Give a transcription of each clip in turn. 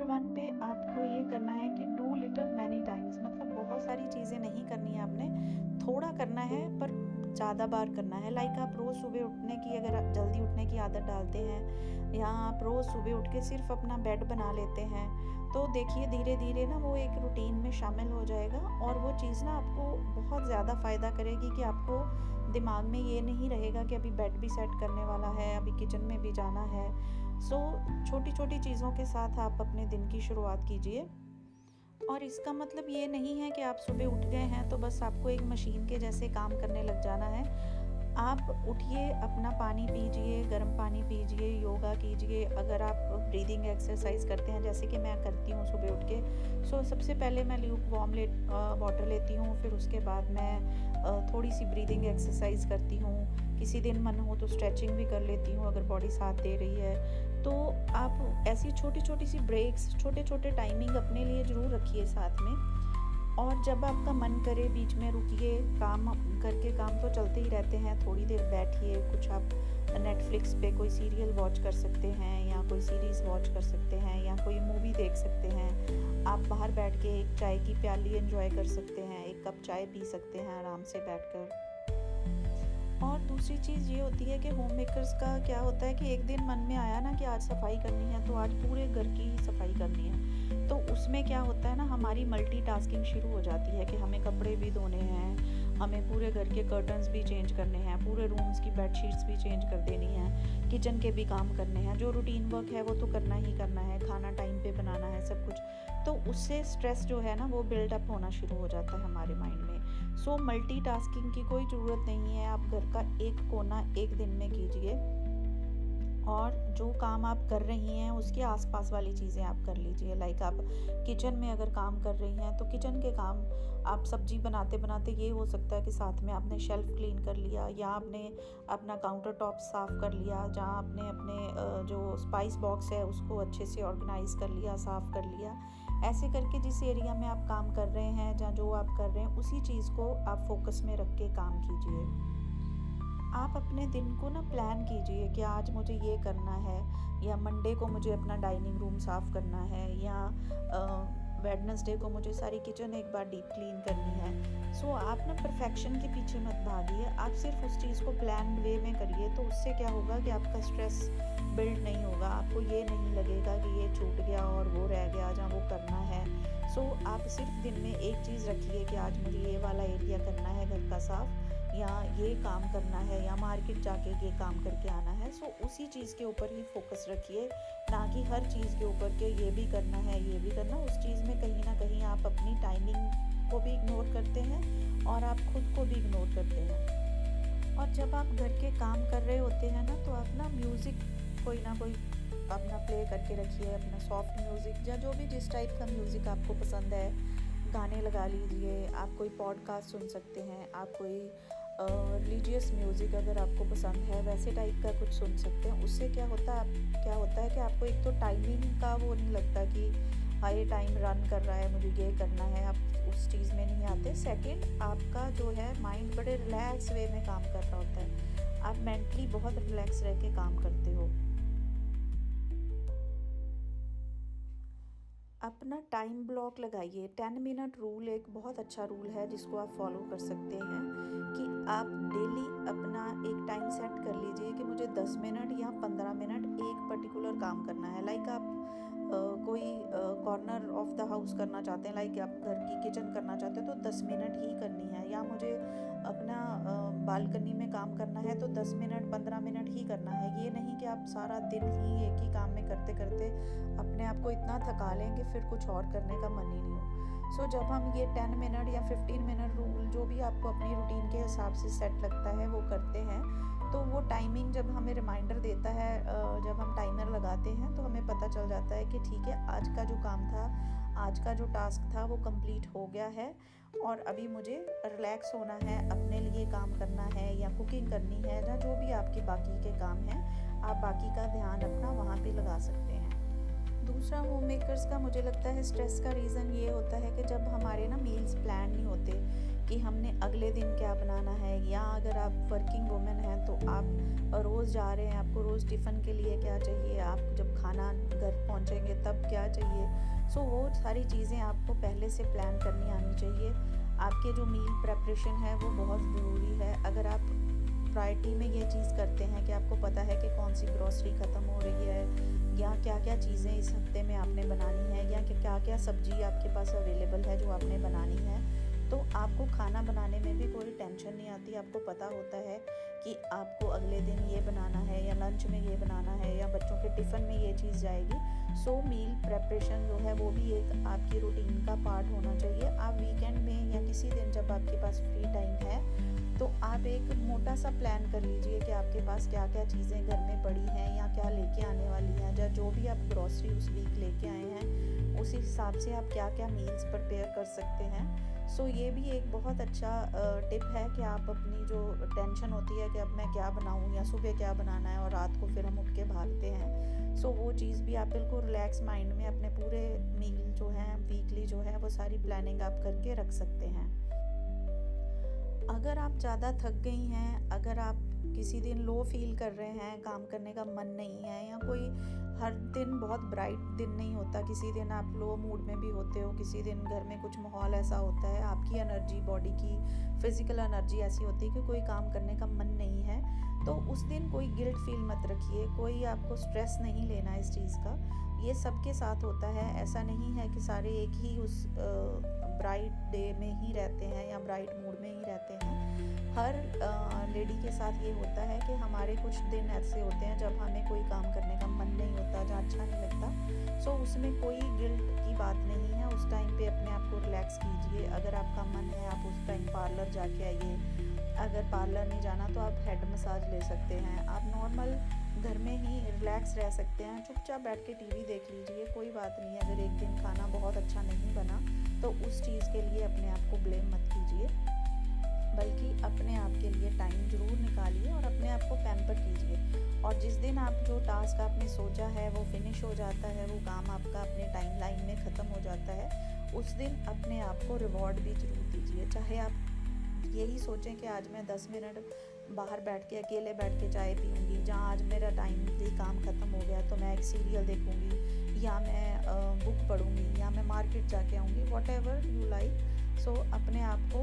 Number 1 पे आपको ये करना है कि डू लिटिल मैनी टाइम्स, मतलब बहुत सारी चीज़ें नहीं करनी है आपने, थोड़ा करना है पर ज़्यादा बार करना है। लाइक आप रोज़ सुबह उठने की, अगर आप जल्दी उठने की आदत डालते हैं या आप रोज़ सुबह उठ के सिर्फ अपना बेड बना लेते हैं, तो देखिए धीरे धीरे ना वो एक रूटीन में शामिल हो जाएगा और वो चीज़ ना आपको बहुत ज़्यादा फ़ायदा करेगी कि आपको दिमाग में ये नहीं रहेगा कि अभी बेड भी सेट करने वाला है, अभी किचन में भी जाना है। सो छोटी छोटी चीज़ों के साथ आप अपने दिन की शुरुआत कीजिए। और इसका मतलब ये नहीं है कि आप सुबह उठ गए हैं तो बस आपको एक मशीन के जैसे काम करने लग जाना है। आप उठिए, अपना पानी पीजिए, गर्म पानी पीजिए, योगा कीजिए। अगर आप ब्रीदिंग एक्सरसाइज करते हैं जैसे कि मैं करती हूँ सुबह उठ के, सो सबसे पहले मैं ल्यूक वार्म वाटर लेती हूँ, फिर उसके बाद मैं थोड़ी सी ब्रीदिंग एक्सरसाइज करती हूँ। किसी दिन मन हो तो स्ट्रेचिंग भी कर लेती हूँ अगर बॉडी साथ दे रही है तो। आप ऐसी छोटी छोटी सी ब्रेक्स, छोटे छोटे टाइमिंग अपने लिए ज़रूर रखिए साथ में। और जब आपका मन करे बीच में रुकिए, काम करके काम तो चलते ही रहते हैं, थोड़ी देर बैठिए, कुछ आप नेटफ्लिक्स पे कोई सीरियल वॉच कर सकते हैं या कोई सीरीज़ वॉच कर सकते हैं या कोई मूवी देख सकते हैं। आप बाहर बैठ के एक चाय की प्याली एंजॉय कर सकते हैं, एक कप चाय पी सकते हैं आराम से बैठकर। और दूसरी चीज़ ये होती है कि होम मेकर्स का क्या होता है कि एक दिन मन में आया ना कि आज सफाई करनी है तो आज पूरे घर की ही सफाई करनी है, तो उसमें क्या होता है ना, हमारी मल्टीटास्किंग शुरू हो जाती है कि हमें कपड़े भी धोने हैं, हमें पूरे घर के कर्टन्स भी चेंज करने हैं, पूरे रूम्स की बेडशीट्स भी चेंज कर देनी है, किचन के भी काम करने हैं। जो रूटीन वर्क है वो तो करना ही करना है, खाना टाइम पे बनाना है, सब कुछ। तो उससे स्ट्रेस जो है ना वो बिल्डअप होना शुरू हो जाता है हमारे माइंड में। सो मल्टीटास्किंग की कोई ज़रूरत नहीं है, आप घर का एक कोना एक दिन में कीजिए और जो काम आप कर रही हैं उसके आसपास वाली चीज़ें आप कर लीजिए। लाइक आप किचन में अगर काम कर रही हैं तो किचन के काम, आप सब्जी बनाते बनाते ये हो सकता है कि साथ में आपने शेल्फ क्लीन कर लिया या आपने अपना काउंटर टॉप साफ़ कर लिया, जहाँ आपने अपने जो स्पाइस बॉक्स है उसको अच्छे से ऑर्गेनाइज़ कर लिया, साफ़ कर लिया। ऐसे करके जिस एरिया में आप काम कर रहे हैं, जहाँ जो आप कर रहे हैं उसी चीज़ को आप फोकस में रख के काम कीजिए। आप अपने दिन को ना प्लान कीजिए कि आज मुझे ये करना है, या मंडे को मुझे अपना डाइनिंग रूम साफ़ करना है, या वेडनेसडे को मुझे सारी किचन एक बार डीप क्लीन करनी है। सो आप ना परफेक्शन के पीछे मत भागिए, आप सिर्फ उस चीज़ को प्लान वे में करिए। तो उससे क्या होगा कि आपका स्ट्रेस बिल्ड नहीं होगा, आपको ये नहीं लगेगा कि ये छूट गया और वो रह गया जहाँ वो करना है। सो आप सिर्फ दिन में एक चीज़ रखिए कि आज मुझे ये वाला एरिया करना है घर का साफ़, या ये काम करना है, या मार्केट जाके ये काम करके आना है। सो उसी चीज़ के ऊपर ही फोकस रखिए, ना कि हर चीज़ के ऊपर कि ये भी करना है, ये भी करना। उस चीज़ में कहीं ना कहीं आप अपनी टाइमिंग को भी इग्नोर करते हैं और आप खुद को भी इग्नोर करते हैं। और जब आप घर के काम कर रहे होते हैं ना तो आप ना म्यूज़िक कोई ना कोई अपना प्ले करके रखिए, अपना सॉफ्ट म्यूज़िक या जो भी जिस टाइप का म्यूज़िक आपको पसंद है गाने लगा लीजिए। आप कोई पॉडकास्ट सुन सकते हैं, आप कोई रिलीजियस म्यूज़िक अगर आपको पसंद है वैसे टाइप का कुछ सुन सकते हैं। उससे क्या होता है कि आपको एक तो टाइमिंग का वो नहीं लगता कि हाँ ये टाइम रन कर रहा है, मुझे ये करना है, आप उस चीज़ में नहीं आते। सेकंड, आपका जो है माइंड बड़े रिलैक्स वे में काम कर रहा होता है, आप मेंटली बहुत रिलैक्स रह के काम करते हो। अपना टाइम ब्लॉक लगाइए। 10 मिनट रूल एक बहुत अच्छा रूल है जिसको आप फॉलो कर सकते हैं कि आप डेली अपना एक टाइम सेट कर लीजिए कि मुझे 10 मिनट या 15 मिनट एक पर्टिकुलर काम करना है। लाइक आप कोई कॉर्नर ऑफ द हाउस करना चाहते हैं, लाइक आप घर की किचन करना चाहते हो तो 10 मिनट ही करनी है, या मुझे अपना बालकनी में काम करना है तो 10 मिनट 15 मिनट ही करना है। ये नहीं कि आप सारा दिन ही एक ही काम में करते करते अपने आप को इतना थका लें कि फिर कुछ और करने का मन ही नहीं हो। सो जब हम ये 10 मिनट या 15 मिनट रूल जो भी आपको अपनी रूटीन के हिसाब से सेट लगता है वो करते हैं, तो वो टाइमिंग जब हमें रिमाइंडर देता है, जब हम टाइमर लगाते हैं तो हमें पता चल जाता है कि ठीक है आज का जो काम था, आज का जो टास्क था वो कंप्लीट हो गया है और अभी मुझे रिलैक्स होना है, अपने लिए काम करना है या कुकिंग करनी है, या जो भी आपके बाकी के काम हैं आप बाकी का ध्यान अपना वहाँ पे लगा सकते हैं। दूसरा होम मेकर्स का मुझे लगता है स्ट्रेस का रीज़न ये होता है कि जब हमारे ना मील्स प्लान नहीं होते कि हमने अगले दिन क्या बनाना है, या अगर आप वर्किंग वुमेन हैं तो आप रोज़ जा रहे हैं, आपको रोज़ टिफ़िन के लिए क्या चाहिए, आप जब खाना घर पहुंचेंगे तब क्या चाहिए। सो वो सारी चीज़ें आपको पहले से प्लान करनी आनी चाहिए। आपके जो मील प्रेपरेशन है वो बहुत ज़रूरी है। अगर आप प्रायोरिटी में ये चीज़ करते हैं कि आपको पता है कि कौन सी ग्रॉसरी ख़त्म हो रही है, या क्या क्या चीज़ें इस हफ्ते में आपने बनानी है, या क्या क्या सब्ज़ी आपके पास अवेलेबल है जो आपने बनानी है, तो आपको खाना बनाने में भी कोई टेंशन नहीं आती। आपको पता होता है कि आपको अगले दिन ये बनाना है, या लंच में ये बनाना है, या बच्चों के टिफ़िन में ये चीज़ जाएगी। सो मील प्रेपरेशन जो है वो भी एक आपकी रूटीन का पार्ट होना चाहिए। आप वीकेंड में या किसी दिन जब आपके पास फ्री टाइम है तो आप एक मोटा सा प्लान कर लीजिए कि आपके पास क्या क्या चीज़ें घर में पड़ी हैं या क्या लेके आने वाली हैं, या जो भी आप ग्रॉसरी उस वीक लेके आए हैं उसी हिसाब से आप क्या क्या मील्स प्रिपेयर कर सकते हैं। सो ये भी एक बहुत अच्छा टिप है कि आप अपनी जो टेंशन होती है कि अब मैं क्या बनाऊँ या सुबह क्या बनाना है, और रात को फिर हम उठ के भागते हैं, सो वो चीज़ भी आप बिल्कुल रिलैक्स माइंड में अपने पूरे मील जो है वीकली जो है वो सारी प्लानिंग आप करके रख सकते हैं। अगर आप ज़्यादा थक गई हैं, अगर आप किसी दिन लो फील कर रहे हैं, काम करने का मन नहीं है, या कोई हर दिन बहुत ब्राइट दिन नहीं होता, किसी दिन आप लो मूड में भी होते हो, किसी दिन घर में कुछ माहौल ऐसा होता है, आपकी एनर्जी, बॉडी की फिज़िकल एनर्जी ऐसी होती है कि कोई काम करने का मन नहीं है, तो उस दिन कोई गिल्ट फील मत रखिए, कोई आपको स्ट्रेस नहीं लेना इस चीज़ का। ये सबके साथ होता है, ऐसा नहीं है कि सारे एक ही उस ब्राइट डे में ही रहते हैं या ब्राइट मूड में ही रहते हैं। हर लेडी के साथ ये होता है कि हमारे कुछ दिन ऐसे होते हैं जब हमें कोई काम करने का मन नहीं होता, जहाँ अच्छा नहीं लगता। सो उसमें कोई गिल्ट की बात नहीं है, उस टाइम पे अपने आप को रिलैक्स कीजिए। अगर आपका मन है आप उस टाइम पार्लर जाके आइए, अगर पार्लर नहीं जाना तो आप हेड मसाज ले सकते हैं, आप नॉर्मल घर में ही रिलैक्स रह सकते हैं, चुपचाप बैठ के टीवी देख लीजिए, कोई बात नहीं है। अगर एक दिन खाना बहुत अच्छा नहीं बना तो उस चीज़ के लिए अपने आप को ब्लेम मत कीजिए, बल्कि अपने आप के लिए टाइम ज़रूर निकालिए और अपने आप को पैम्पर कीजिए। और जिस दिन आप जो टास्क आपने सोचा है वो फिनिश हो जाता है, वो काम आपका अपने टाइमलाइन में ख़त्म हो जाता है, उस दिन अपने आप को रिवॉर्ड भी ज़रूर दीजिए। चाहे आप यही सोचें कि आज मैं 10 मिनट बाहर बैठ के अकेले बैठ के चाय पीऊँगी, जहाँ आज मेरा टाइमली काम ख़त्म हो गया तो मैं एक सीरियल देखूँगी, या मैं बुक पढ़ूँगी, या मैं मार्केट जाके आऊँगी, व्हाटएवर यू लाइक। सो अपने आप को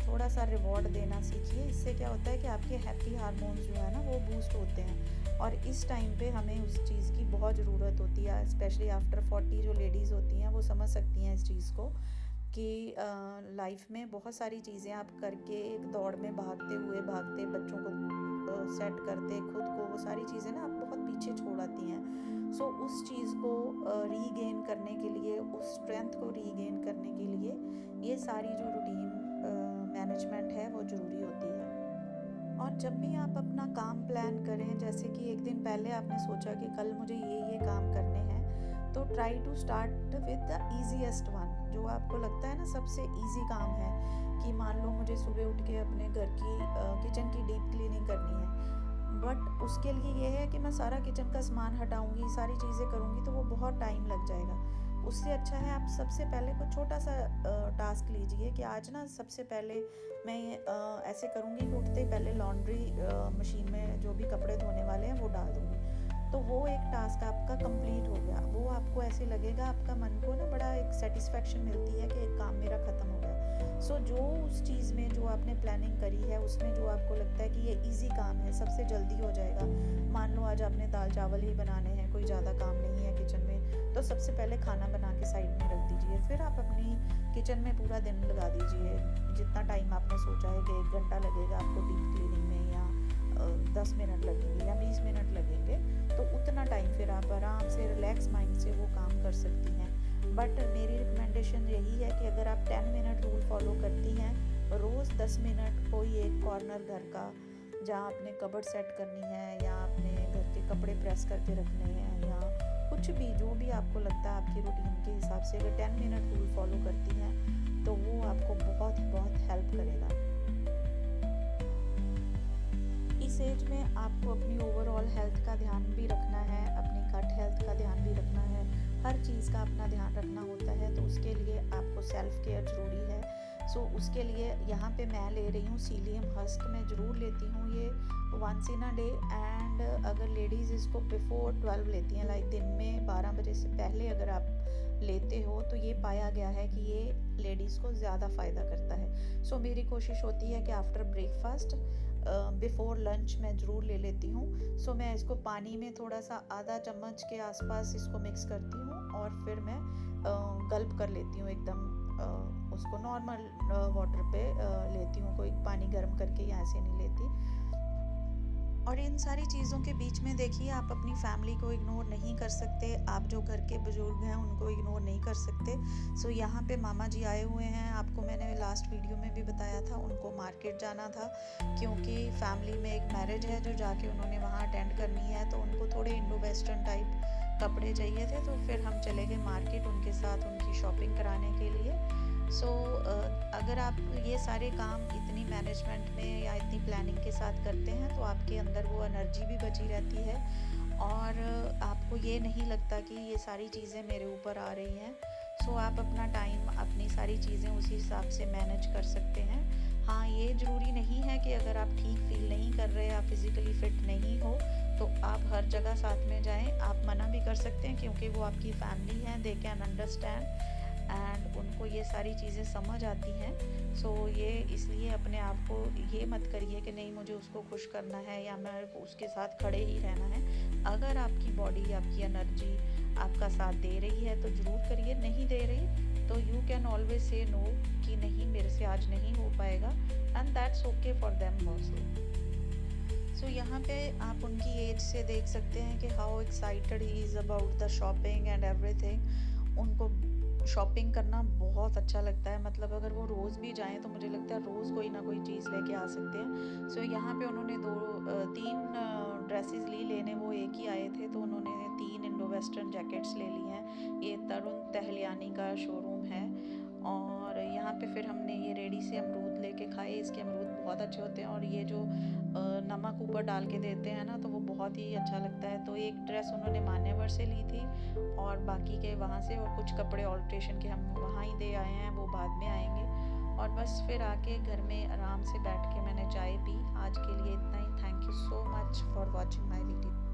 थोड़ा सा रिवॉर्ड देना सीखिए। इससे क्या होता है कि आपके हैप्पी हार्मोन्स जो है ना वो बूस्ट होते हैं, और इस टाइम पे हमें उस चीज़ की बहुत ज़रूरत होती है। स्पेशली आफ्टर 40 जो लेडीज़ होती हैं वो समझ सकती हैं इस चीज़ को कि लाइफ में बहुत सारी चीज़ें आप करके एक दौड़ में भागते बच्चों को सेट करते खुद को, वो सारी चीज़ें ना आप बहुत पीछे छोड़ आती हैं। सो उस चीज़ को रीगेन करने के लिए, उस स्ट्रेंथ को रीगेन करने के लिए ये सारी जो रूटीन मैनेजमेंट है वो ज़रूरी होती है। और जब भी आप अपना काम प्लान करें, जैसे कि एक दिन पहले आपने सोचा कि कल मुझे ये काम करने हैं, तो try to start with the easiest one, जो आपको लगता है ना सबसे ईजी काम है। कि मान लो मुझे सुबह उठ के अपने घर की किचन की डीप क्लीनिंग करनी है, बट उसके लिए ये है कि मैं सारा किचन का सामान हटाऊंगी, सारी चीज़ें करूंगी, तो वो बहुत टाइम लग जाएगा। उससे अच्छा है आप सबसे पहले कुछ छोटा सा टास्क लीजिए कि आज ना सबसे पहले मैं ऐसे करूँगी कि उठते ही पहले लॉन्ड्री मशीन में जो भी कपड़े धोने वाले हैं वो डाल दूँगी, तो वो एक टास्क आपका कंप्लीट हो गया। वो आपको ऐसे लगेगा, आपका मन को ना बड़ा एक सेटिस्फेक्शन मिलती है कि एक काम मेरा ख़त्म हो गया। सो जो उस चीज़ में जो आपने प्लानिंग करी है उसमें जो आपको लगता है कि ये इजी काम है, सबसे जल्दी हो जाएगा, मान लो आज आपने दाल चावल ही बनाने हैं, कोई ज़्यादा काम नहीं है किचन में, तो सबसे पहले खाना बना के साइड में रख दीजिए। फिर आप अपनी किचन में पूरा दिन लगा दीजिए, जितना टाइम आपने सोचा है कि 1 घंटा लगेगा आपको डीप क्लीनिंग में, या 10 मिनट लगेंगे या 20 मिनट लगेंगे, तो उतना टाइम फिर आप आराम से रिलैक्स माइंड से वो काम कर सकती हैं। बट मेरी रिकमेंडेशन यही है कि अगर आप 10 मिनट रूल फॉलो करती हैं, रोज़ 10 मिनट कोई एक कॉर्नर घर का जहाँ आपने कबर्ड सेट करनी है, या अपने घर के कपड़े प्रेस करके रखने हैं, या कुछ भी जो भी आपको लगता है आपकी रूटीन के हिसाब से, अगर 10 मिनट रूल फॉलो करती हैं तो वो आपको बहुत बहुत हेल्प करेगा। इस एज में आपको अपनी ओवरऑल हेल्थ का ध्यान भी रखना है, अपनी गट हेल्थ का ध्यान भी रखना है, हर चीज़ का अपना ध्यान रखना होता है, तो उसके लिए आपको सेल्फ केयर ज़रूरी है। सो उसके लिए यहाँ पे मैं ले रही हूँ सीलियम हस्क। मैं ज़रूर लेती हूँ ये once in a day. And अगर लेडीज़ इसको बिफोर 12 लेती हैं, लाइक दिन में 12 बजे से पहले अगर आप लेते हो, तो ये पाया गया है कि ये लेडीज़ को ज़्यादा फ़ायदा करता है। सो मेरी कोशिश होती है कि आफ्टर ब्रेकफास्ट बिफ़ोर लंच मैं ज़रूर ले लेती हूँ। सो मैं इसको पानी में थोड़ा सा आधा चम्मच के आसपास इसको मिक्स करती हूँ और फिर मैं गल्प कर लेती हूँ एकदम, उसको नॉर्मल वाटर पे लेती हूँ, कोई पानी गर्म करके या ऐसे नहीं लेती। और इन सारी चीज़ों के बीच में देखिए, आप अपनी फैमिली को इग्नोर नहीं कर सकते, आप जो घर के बुजुर्ग हैं उनको इग्नोर नहीं कर सकते। सो यहाँ पे मामा जी आए हुए हैं, आपको मैंने लास्ट वीडियो में भी बताया था, उनको मार्केट जाना था क्योंकि फैमिली में एक मैरिज है जो जाके उन्होंने वहाँ अटेंड करनी है, तो उनको थोड़े इंडो वेस्टर्न टाइप कपड़े चाहिए थे। तो फिर हम चले गए मार्केट उनके साथ उनकी शॉपिंग कराने के लिए। सो अगर आप ये सारे काम इतनी मैनेजमेंट में या इतनी प्लानिंग के साथ करते हैं, तो आपके अंदर वो एनर्जी भी बची रहती है और आपको ये नहीं लगता कि ये सारी चीज़ें मेरे ऊपर आ रही हैं। सो आप अपना टाइम, अपनी सारी चीज़ें उसी हिसाब से मैनेज कर सकते हैं। हाँ, ये ज़रूरी नहीं है कि अगर आप ठीक फील नहीं कर रहे, आप फिज़िकली फ़िट नहीं हो, तो आप हर जगह साथ में जाएं। आप मना भी कर सकते हैं क्योंकि वो आपकी फैमिली है, दे कैन अंडरस्टैंड एंड उनको ये सारी चीज़ें समझ आती हैं। सो ये इसलिए अपने आप को ये मत करिए कि नहीं मुझे उसको खुश करना है या मैं उसके साथ खड़े ही रहना है। अगर आपकी बॉडी, आपकी एनर्जी आपका साथ दे रही है तो ज़रूर करिए, नहीं दे रही तो you can always say no कि नहीं मेरे से आज नहीं हो पाएगा, and that's okay for them also. So यहाँ पे आप उनकी एज से देख सकते हैं कि how excited he is about the shopping and everything. उनको शॉपिंग करना बहुत अच्छा लगता है, मतलब अगर वो रोज़ भी जाएं तो मुझे लगता है रोज़ कोई ना कोई चीज़ लेके आ सकते हैं। सो यहाँ पे उन्होंने 3 ड्रेसेस ली लेने, वो एक ही आए थे तो उन्होंने 3 इंडो वेस्टर्न जैकेट्स ले ली हैं। ये तरुण तहलियानी का शोरूम है। और यहाँ पे फिर हमने ये रेडी से अमरूद लेके खाए, इसके अमरूद बहुत अच्छे होते हैं और ये जो नमक ऊपर डाल के देते हैं ना, तो वो बहुत ही अच्छा लगता है। तो एक ड्रेस उन्होंने मान्यवर से ली थी और बाकी के वहाँ से, और कुछ कपड़े ऑल्ट्रेशन के हम वहाँ ही दे आए हैं, वो बाद में आएंगे। और बस फिर आके घर में आराम से बैठ के मैंने चाय पी। आज के लिए इतना ही। Thank you so much for watching my video.